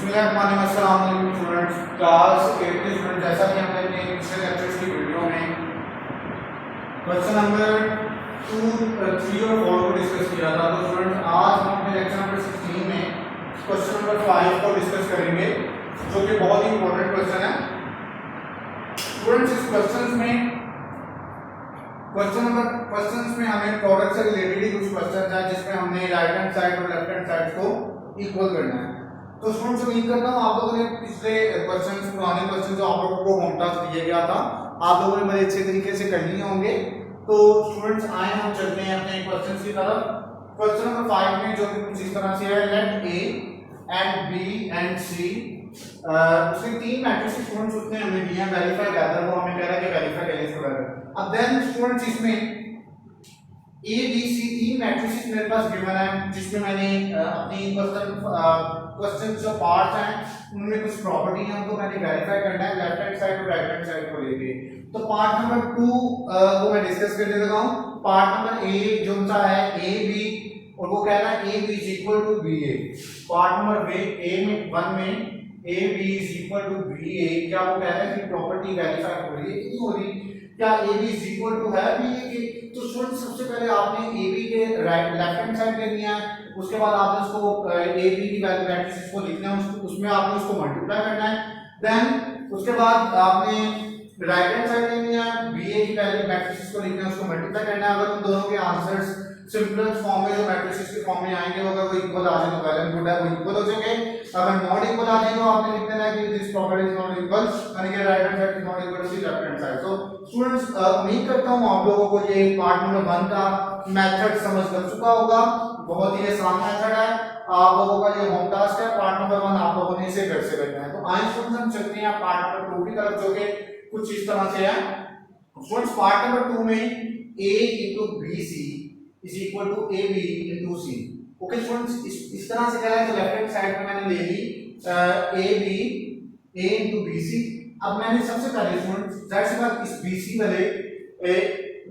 अस्सलाम students, class 8 के student, जैसा कि हमने अपने पिछले लेक्चर्स की वीडियो में क्वेश्चन नंबर 2, 3 और 4 को डिस्कस किया था, तो स्टूडेंट आज हम अपने लेक्चर नंबर 16 में क्वेश्चन नंबर 5 को डिस्कस करेंगे, जो कि बहुत ही इंपॉर्टेंट क्वेश्चन है। स्टूडेंट्स, इस क्वेश्चंस में हमें प्रोडक्ट से रिलेटेड ही कुछ क्वेश्चन है, जिसमें हमने राइट हैंड साइड और लेफ्ट हैंड साइड को इक्वल करना है। तो स्टूडेंट्स, उम्मीद करता हूँ आप लोगों ने पिछले क्वेश्चंस, पुराने क्वेश्चन जो आप लोगों को होम टास्क दिया गया था, आप लोगों ने बड़े अच्छे तरीके से कर लिए होंगे। तो स्टूडेंट्स, आए हम चलते हैं अपने क्वेश्चंस की तरफ। क्वेश्चन नंबर 5 में जो कि कुछ इस तरह से है, let A and B and C, उसमें तीन मैट्रिसेस स्टूडेंट्स उसने हमें दिए हैं, वेरीफाई करना, वो हमें कह रहा है कि वेरीफाई करें इसको करके। अब देन स्टूडेंट्स, इसमें ए बी सी तीन मैट्रिसेस मेरे पास गिवन है, जिसमें मैंने अपनी क्वेश्चन जो पार्ट्स हैं उनमें कुछ प्रॉपर्टी है, उनको मैंने वेरीफाई करना है लेफ्ट हैंड साइड और राइट हैंड साइड को लेके। तो पार्ट नंबर 2 को मैं डिस्कस करने लगा हूं। पार्ट नंबर ए जो सा है ए बी, और वो कह रहा है A B is equal to B A. Part number A में 1 में A B is equal to B A, क्या वो कह रहा है कि प्रॉपर्टी वेरीफाई हो रही है कि नहीं हो रही, क्या A B is equal to है बी ए के। तो स्टूडेंट्स, सबसे पहले आपने ए बी के लेफ्ट हैंड साइड लेनी है, उसके बाद आपने उसको ए बी की वैल्यू मैट्रिसेस को लिखना है, उसमें आपने उसको मल्टीप्लाई करना है। देन उसके बाद आपने राइट हैंड साइड लेनी है, बी ए की वैल्यू मैट्रिसेस को लिखना है, उसको मल्टीप्लाई करना है। अगर उन दोनों के आंसर्स सिंपलेस्ट फॉर्म में, जो मैट्रिसेस के फॉर्म में आएंगे, अगर वो इक्वल आ जाए तो वेल एंड गुड है, वो इक्वल हो जाएंगे। अगर नॉट इक्वल आ जाए तो आपने लिख देना है कि this property is not equal, यानी कि right hand side is not equal to the left hand side. So students, उम्मीद करता हूं आप लोगों को ये पार्ट नंबर 1 का मेथड समझ लग चुका होगा। बहुत ही आसान मेथड है, आप लोगों का ये होम टास्क है। पार्ट नंबर 1 आप लोगों ने इसे घर से करना है। तो आइए स्टूडेंट्स, हम चलते हैं पार्ट नंबर 2 की तरफ, जो कि कुछ इस तरह से है। स्टूडेंट्स, पार्ट नंबर 2 में a into bc is equal to ab into c। Okay students, इस तरह से कह रहा है, तो लेफ्ट हैंड साइड में मैंने ले ली a into bc। अब मैंने सबसे पहले स्टूडेंट्स जाहिर सी बात इस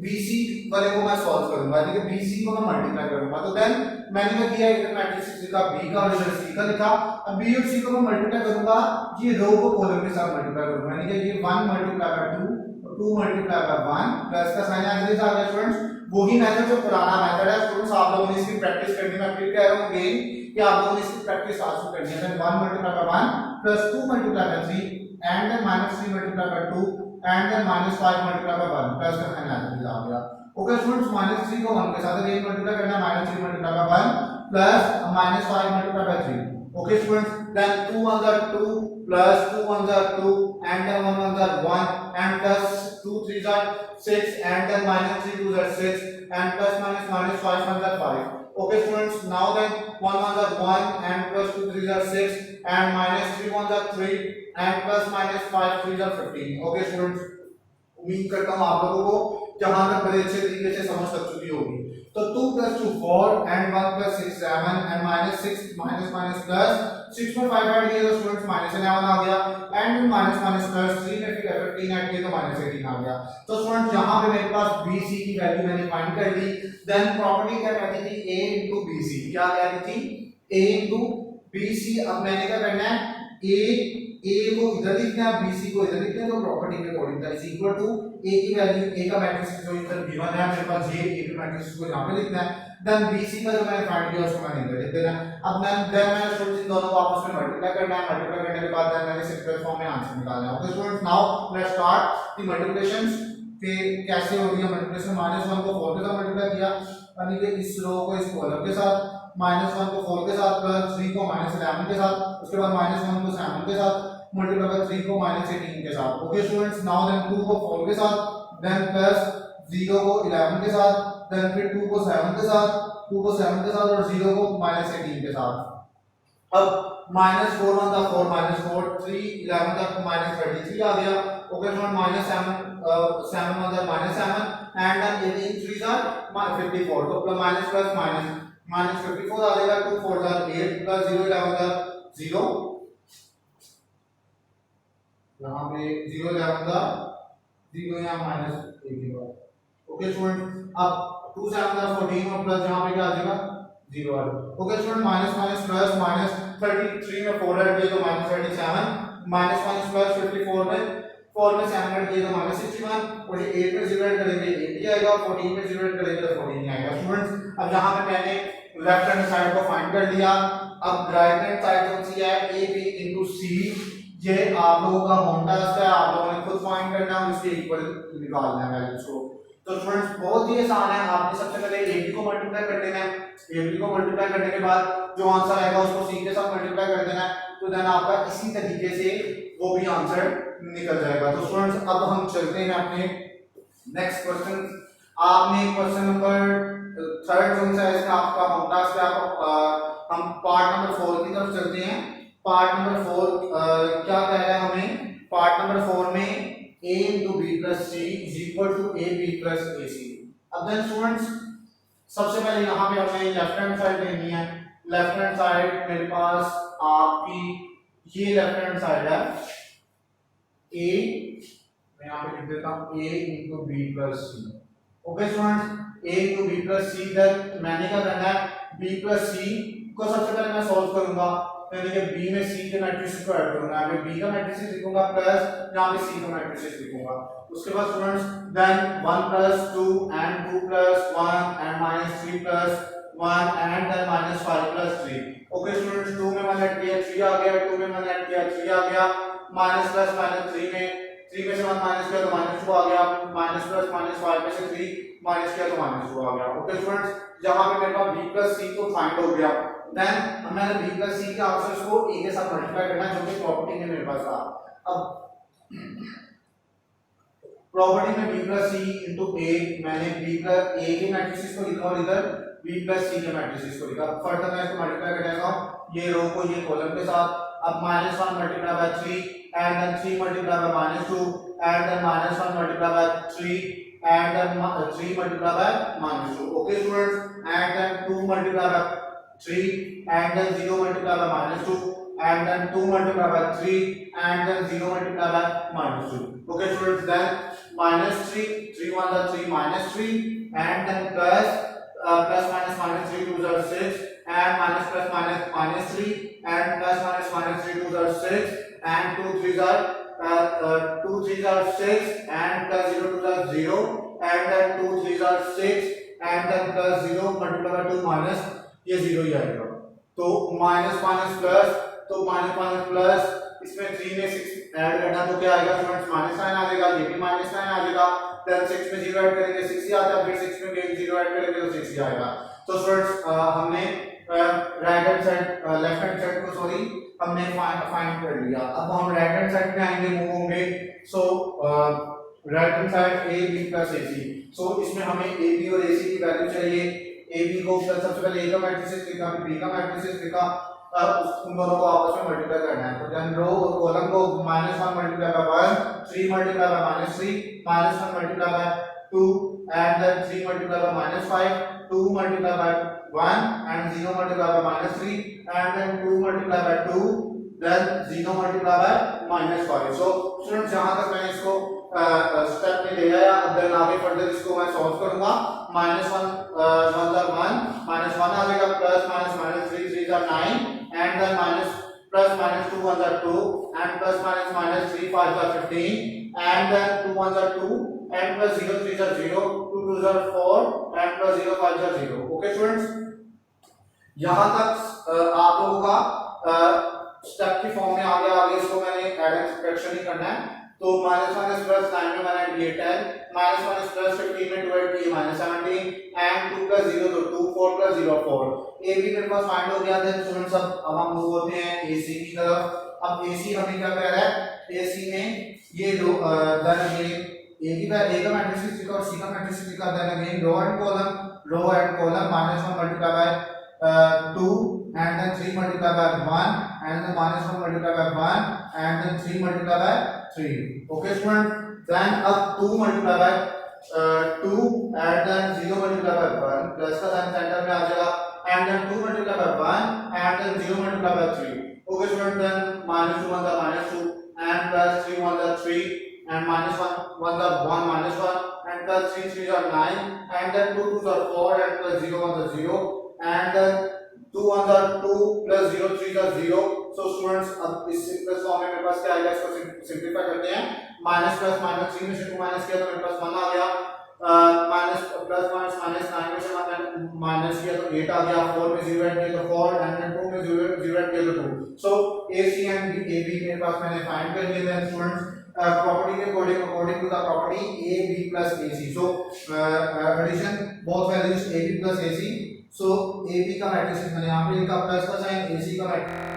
bc वाले को मैं सॉल्व करूंगा, ठीक है, bc को मैं मल्टीप्लाई करूंगा। तो देन मैंने क्या किया, इधर मैट्रिक्स लिखा b का और इधर c का लिखा। अब b और c को मैं मल्टीप्लाई करूंगा, ये रो को कॉलम के साथ मल्टीप्लाई करूंगा, यानी कि ये 1 मल्टीप्लाई बाय 2 और 2 मल्टीप्लाई बाय 1 प्लस का साइन आ गया स्टूडेंट्स। वही मेथड जो पुराना मेथड है स्टूडेंट्स, आप लोगों ने इसकी प्रैक्टिस करनी है। मैं फिर कह रहा हूं अगेन कि आप लोगों ने इसकी प्रैक्टिस आज से करनी है। Then 1 multiply by 1 plus 2 multiply by 3 and then minus 3 multiply by 2 and then minus 5 multiply by 1 plus का साइन आ गया। ओके स्टूडेंट्स, माइनस 3 को 1 के साथ अगेन मल्टीप्लाई करना है, minus 3 multiply by 1 plus minus 5 multiply by 3। Okay students, then 2 1 are 2 plus 2 1 are 2 and then 1 1 are 1 and plus 2 3 are 6 and then minus 3 2 are 6 and plus minus 5 1 are 5। Okay students, now then 1 1 are 1 and plus 2 3 are 6 and minus 3 1 are 3 and plus minus 5 3 are 15। Okay students, उम्मीद करता हूँ आप लोगों को जहां तक बड़े अच्छे तरीके से समझ लग चुकी होगी। तो 2 plus 2 4 and 1 plus 6 7 and minus 6 minus plus 6 में 5 ऐड किया तो स्टूडेंट्स माइनस 11 आ गया एंड माइनस प्लस 3 में 15 ऐड किया तो माइनस 18 आ गया। तो स्टूडेंट्स, यहां पे मेरे पास BC की वैल्यू मैंने फाइंड कर ली। देन प्रॉपर्टी क्या कहती थी, A into BC, क्या कहती थी, A into BC। अब मैंने क्या करना है, A को इधर लिखना है, BC को इधर लिखना है, तो प्रॉपर्टी के according that is equal to A की वैल्यू, A का मैट्रिक्स जो इधर गिवन है मेरे पास, ये A के मैट्रिक्स को यहां पे लिखना है। देन BC का जो मैंने फाइंड किया उसको मैंने इधर लिख देना है। अब देन मैंने स्टूडेंट्स इन दोनों को आपस में मल्टीप्लाई करना है, मल्टीप्लाई करने के बाद देन मैंने सिंपल फॉर्म में आंसर निकालना है। Okay students, now let's start the multiplications. कि कैसे हो रही है मल्टीप्लिकेशन, -1 को 4 के साथ मल्टीप्लाई किया, यानी कि इस रो को इस कॉलम के साथ, -1 को 4 के साथ प्लस 3 को -11 के साथ, उसके बाद -1 को 7 के साथ मल्टीप्लाई बाय 3 को -18 के साथ। ओके स्टूडेंट्स, नाउ देन 2 को 4 के साथ, देन प्लस 0 को 11 के साथ, देन फिर 2 को 7 के साथ, 2 को 7 के साथ और 0 को -18 के साथ। अब -4 1 था 4 -4 3 11 तक -33 आ गया। ओके स्टूडेंट, -7 7 1 था -7 एंड देन 18 3 था -54, तो माइनस प्लस माइनस 54 आ जाएगा। 2 4 था 8 प्लस 0 11 था 0, यहाँ पे 0 11 था 0, यहाँ -1 के बाद। ओके स्टूडेंट, अब 2 7 था 14 और प्लस यहाँ पे क्या आ जाएगा 0 है। Okay student, minus minus plus, minus 33 में 4 ऐड किया तो माइनस 37, माइनस माइनस प्लस 54 में 4 में 7 ऐड किया तो माइनस 61, और ये 8 में 0 ऐड करेंगे 8 आएगा, 14 में 0 ऐड करेंगे तो 14 आएगा। स्टूडेंट्स अब यहाँ पे मैंने लेफ्ट हैंड साइड को फाइंड कर लिया। अब राइट हैंड साइड कौन सी है, ए बी इनटू सी, ये आप लोगों का होम टास्क है, आप लोगों ने खुद फाइंड करना है, उसके इक्वल निकालना है वैल्यूज को। तो स्टूडेंट्स बहुत ही आसान है, आपने सबसे पहले ए बी को मल्टीप्लाई कर देना है, ए बी को मल्टीप्लाई करने के बाद जो आंसर आएगा उसको सी के साथ मल्टीप्लाई कर देना है, तो देन आपका इसी तरीके से वो भी आंसर निकल जाएगा। तो स्टूडेंट्स अब हम चलते हैं अपने नेक्स्ट क्वेश्चन। आपने क्वेश्चन नंबर थर्ड कौन सा है, इसका आपका होम टास्क है, हम पार्ट नंबर 4 की तरफ चलते हैं। पार्ट नंबर 4 क्या कह रहा है हमें, पार्ट नंबर 4 में a into b plus c is equal to ab plus ac। अब देन स्टूडेंट्स सबसे पहले यहाँ पे हमें लेफ्ट हैंड साइड लेनी है। लेफ्ट हैंड साइड मेरे पास आपकी ये लेफ्ट हैंड साइड है a, मैं यहाँ पे लिख देता हूँ a into b plus c। Okay students, a into b plus c, then मैंने क्या करना है b plus c को सबसे पहले मैं सॉल्व करूंगा, यानी कि b में c के मैट्रिसेस को ऐड करूंगा, यहाँ पे b का मैट्रिसेस लिखूंगा प्लस यहाँ पे c का मैट्रिसेस लिखूंगा। उसके बाद students then 1 plus 2 and 2 plus 1 and minus 3 plus 1 and then minus 5 plus 3। Okay students, 2 में 1 ऐड किया 3 आ गया, 2 में 1 ऐड किया 3 आ गया, माइनस प्लस माइनस 3 में से 1 माइनस किया तो माइनस 2 आ गया, माइनस प्लस माइनस 5 में से 3 माइनस किया तो माइनस 2 आ गया। ओके स्टूडेंट्स, यहाँ पे मेरे पास b plus c को फाइंड हो गया, देन मैंने b plus c के आंसर्स को a के साथ मल्टीप्लाई करना है, जो कि प्रॉपर्टी में मेरे पास था। अब प्रॉपर्टी में b plus c into a, मैंने b plus a के मैट्रिसेस को लिखा और इधर b plus c के मैट्रिसेस को लिखा। फर्दर मैं इसको मल्टीप्लाई करेगा ये रो को ये कॉलम के साथ। अब -1 multiply by 3 and then 3 multiply by -2 and then -1 multiply by 3 and then 3 multiply by -2। Okay students, and then 2 multiply by 3 and then 0 multiplied by -2 and then 2 multiplied by 3 and then 0 multiplied by -2। Okay students, then -3, 3 1 are 3 -3 and then plus minus minus 3 2 are 6 and minus plus minus -3 and plus minus minus 3 2 are 6 and 2 3s are 2 3s are 6 and plus 0 2 are 0 and then 2 3s are 6 and then plus 0 multiplied by 2 minus ये 0 ही आएगा। तो minus minus plus, तो minus minus plus, इसमें 3 में 6 add करना तो क्या आएगा स्टूडेंट्स, माइनस साइन आ जाएगा, ये भी माइनस साइन आ जाएगा, देन 6 में 0 ऐड करेंगे 6 ही आता है, फिर 6 में 0 ऐड करेंगे तो 6 ही आएगा। तो स्टूडेंट्स हमने right hand side left hand side को सॉरी हमने फाइंड कर लिया। अब हम राइट हैंड साइड पे आएंगे, मूव होंगे। So right hand side A B plus A C, so इसमें हमें ए बी और ए सी की वैल्यू चाहिए। ए बी को सबसे पहले ए का मैट्रिसेस लिखा, फिर बी का मैट्रिसेस लिखा, उन दोनों को आपस में मल्टीप्लाई करना है। तो देन रो और कॉलम को -1 multiply by 1, 3 multiply by -3, -1 multiply by 2 and then 3 multiply by -5, 2 multiply by 1 and 0 multiply by -3 and then 2 multiply by 2 then 0 multiply by -5। So students जहां तक मैंने इसको स्टेप में ले आया, अब देन आगे फर्दर इसको मैं सॉल्व करूंगा। -1 1 -1 आ जाएगा, plus minus -3 3 are 9 and then plus -2 1 are 2 and plus -3 5 are 15 and then 2 1 are 2 and plus 0 3 are 0 2 2 are 4 and plus 0 5 are 0। Okay students, यहां तक आप लोगों का स्टेप की फॉर्म में आ गया। आगे इसको मैंने ऐड एंड सब्ट्रैक्शन ही करना है। तो माइनस प्लस 9 में मैंने दिए 10, माइनस प्लस 15 में डिवाइड किए -17 एंड 2 प्लस 0 तो 2 4 प्लस 0 4। ए बी मेरे पास फाइंड हो गया। देन स्टूडेंट्स अब हम मूव होते हैं एसी की तरफ। अब एसी हमें क्या कह रहा है, एसी में ये देन अगेन ए का मैट्रिक्स लिखा और सी का मैट्रिक्स लिखा, then again row and column -1 multiply by 2 and then 3 multiplied by 1 and then -1 multiplied by 1 and then 3 multiplied by 3। okay student, then अब 2 multiplied by 2 and then 0 multiplied by 1 plus का sine centre में आ जाएगा and then 2 multiplied by 1 and then 0 multiplied by 3। okay student, then -2 1 -2 and plus 3 1 3 and -1 1 -1 and plus 3 3 are 9 and then 2 2 are 4 and plus 0 1 0 and 2 1 are 2 plus 0 3 are 0. So students अब इस simplest form में मेरे पास क्या आ गया, इसको simplify करते हैं, minus plus minus 3 में से 2 माइनस किया तो मेरे पास 1 आ गया, माइनस प्लस माइनस माइनस 9 में से माइनस किया तो 8 आ गया, 4 में 0 ऐड किया तो 4 एंड 2 में 0 ऐड किया तो 2. सो AC एंड AB मेरे पास मैंने फाइंड कर लिए हैं स्टूडेंट्स. Property के according to the property AB plus AC. So addition both values AB plus AC. So AB का मैट्रिक्स मैंने यहाँ पे लिखा, प्लस का साइन AC का मैट्रिक्स